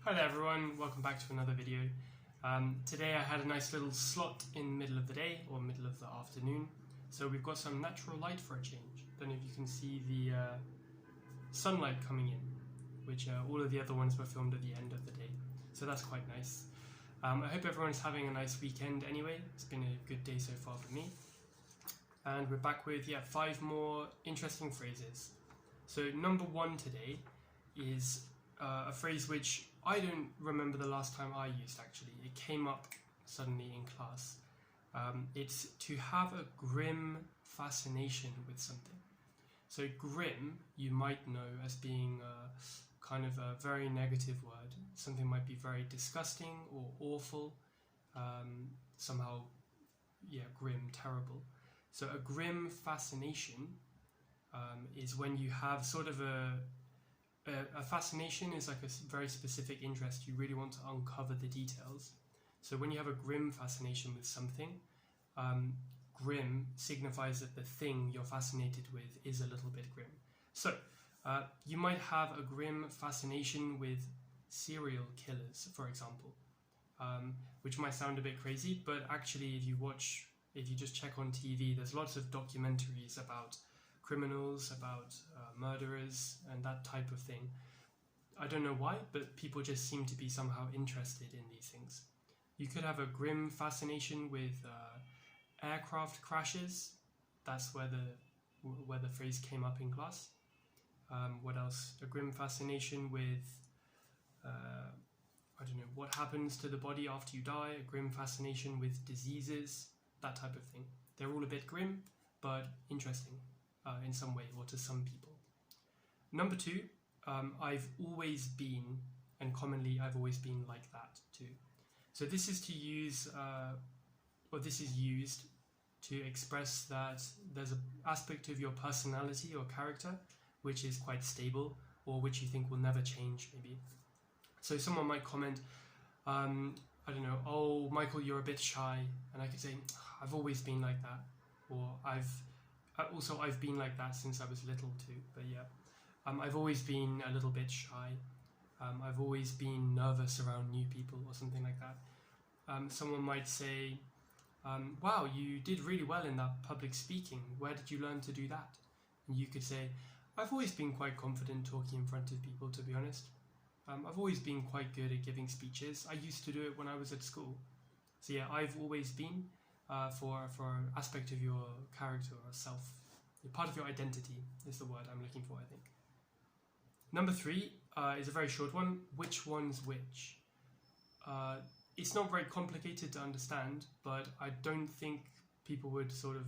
Hi there everyone, welcome back to another video. Today I had a nice little slot in the middle of the day or middle of the afternoon. So we've got some natural light for a change. Don't know if you can see the sunlight coming in, which all of the other ones were filmed at the end of the day. So that's quite nice. I hope everyone's having a nice weekend anyway. It's been a good day so far for me. And we're back with 5 more interesting phrases. So number 1 today is a phrase which I don't remember the last time I used actually. It came up suddenly in class. It's to have a grim fascination with something. So grim, you might know as being kind of a very negative word. Something might be very disgusting or awful, somehow, grim, terrible. So a grim fascination is when you have sort of a fascination is like a very specific interest. You really want to uncover the details. So when you have a grim fascination with something, grim signifies that the thing you're fascinated with is a little bit grim. So you might have a grim fascination with serial killers, for example, which might sound a bit crazy, but actually if you just check on TV, there's lots of documentaries about criminals, about murderers, and that type of thing. I don't know why, but people just seem to be somehow interested in these things. You could have a grim fascination with aircraft crashes. That's where the phrase came up in class. What else? A grim fascination with I don't know, what happens to the body after you die. A grim fascination with diseases, that type of thing. They're all a bit grim, but interesting in some way, or to some people. Number 2, I've always been, and commonly I've always been like that too. So this is to use, this is used to express that there's an aspect of your personality or character which is quite stable, or which you think will never change, maybe. So someone might comment, I don't know, oh, Michael, you're a bit shy, and I could say, I've always been like that, or I've been like that since I was little too, but yeah. I've always been a little bit shy. I've always been nervous around new people, or something like that. Someone might say, wow, you did really well in that public speaking. Where did you learn to do that? And you could say, I've always been quite confident talking in front of people, to be honest. I've always been quite good at giving speeches. I used to do it when I was at school. So yeah, I've always been for an aspect of your character or self. Part of your identity is the word I'm looking for, I think. Number 3 is a very short one. Which one's which? It's not very complicated to understand, but I don't think people would sort of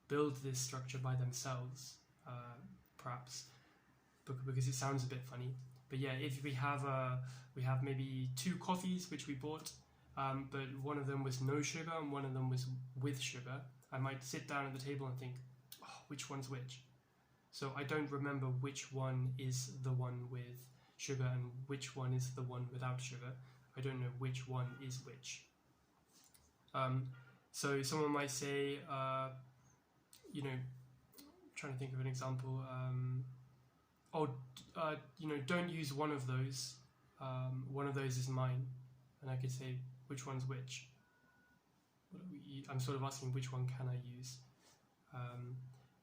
build this structure by themselves, perhaps, because it sounds a bit funny. But yeah, if we have maybe 2 coffees which we bought, but one of them was no sugar and one of them was with sugar, I might sit down at the table and think, oh, which one's which? So I don't remember which one is the one with sugar and which one is the one without sugar. I don't know which one is which. So someone might say, trying to think of an example. Don't use one of those. One of those is mine. And I could say, which one's which? I'm sort of asking which one can I use.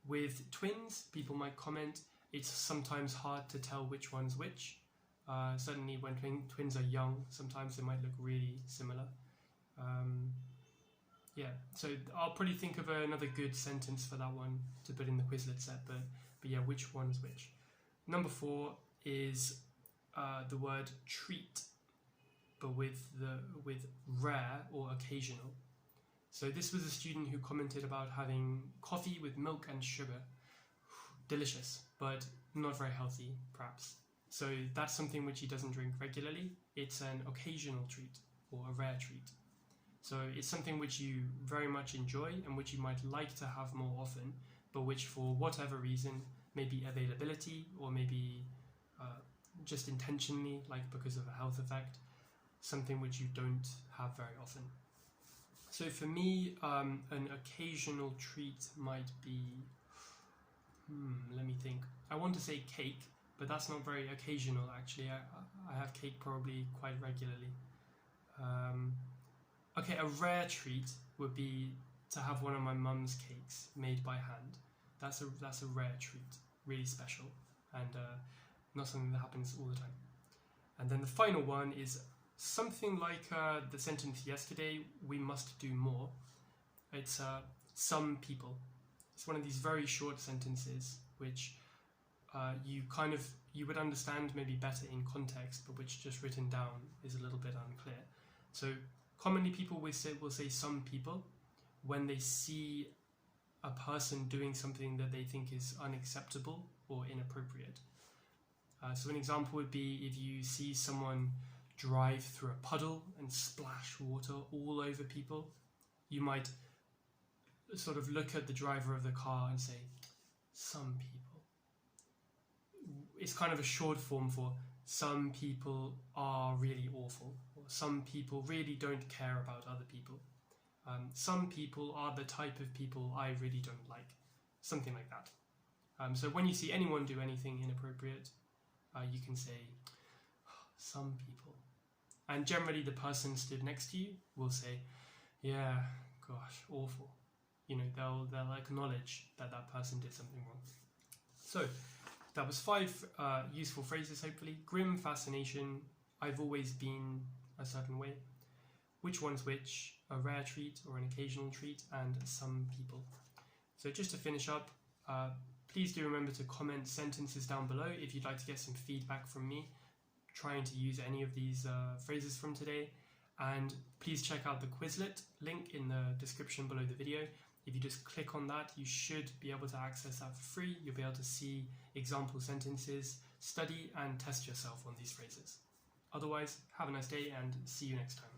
With twins, people might comment, it's sometimes hard to tell which one's which. Certainly when twins are young, sometimes they might look really similar. So I'll probably think of another good sentence for that one to put in the Quizlet set, but yeah, which one's which? Number 4 is the word treat, but with rare or occasional. So this was a student who commented about having coffee with milk and sugar. Delicious, but not very healthy, perhaps. So that's something which he doesn't drink regularly. It's an occasional treat, or a rare treat. So it's something which you very much enjoy and which you might like to have more often, but which for whatever reason, maybe availability, or maybe just intentionally, like because of a health effect, something which you don't have very often. So for me, an occasional treat might be, let me think. I want to say cake, but that's not very occasional actually. I have cake probably quite regularly. Okay, a rare treat would be to have one of my mum's cakes made by hand. That's a rare treat, really special, and not something that happens all the time. And then the final one is something like the sentence yesterday, we must do more. It's some people. It's one of these very short sentences which you would understand maybe better in context, but which just written down is a little bit unclear. So commonly people will say some people when they see a person doing something that they think is unacceptable or inappropriate. So an example would be if you see someone drive through a puddle and splash water all over people, you might sort of look at the driver of the car and say, some people. It's kind of a short form for some people are really awful, or some people really don't care about other people. Some people are the type of people I really don't like. Something like that. So when you see anyone do anything inappropriate, you can say, some people. And generally the person stood next to you will say, yeah, gosh, awful. You know, they'll acknowledge that that person did something wrong. So that was 5 useful phrases, hopefully. Grim fascination, I've always been a certain way. Which one's which, a rare treat or an occasional treat, and some people. So just to finish up, please do remember to comment sentences down below if you'd like to get some feedback from me trying to use any of these phrases from today. And please check out the Quizlet link in the description below the video. If you just click on that, you should be able to access that for free. You'll be able to see example sentences, study and test yourself on these phrases. Otherwise, have a nice day and see you next time.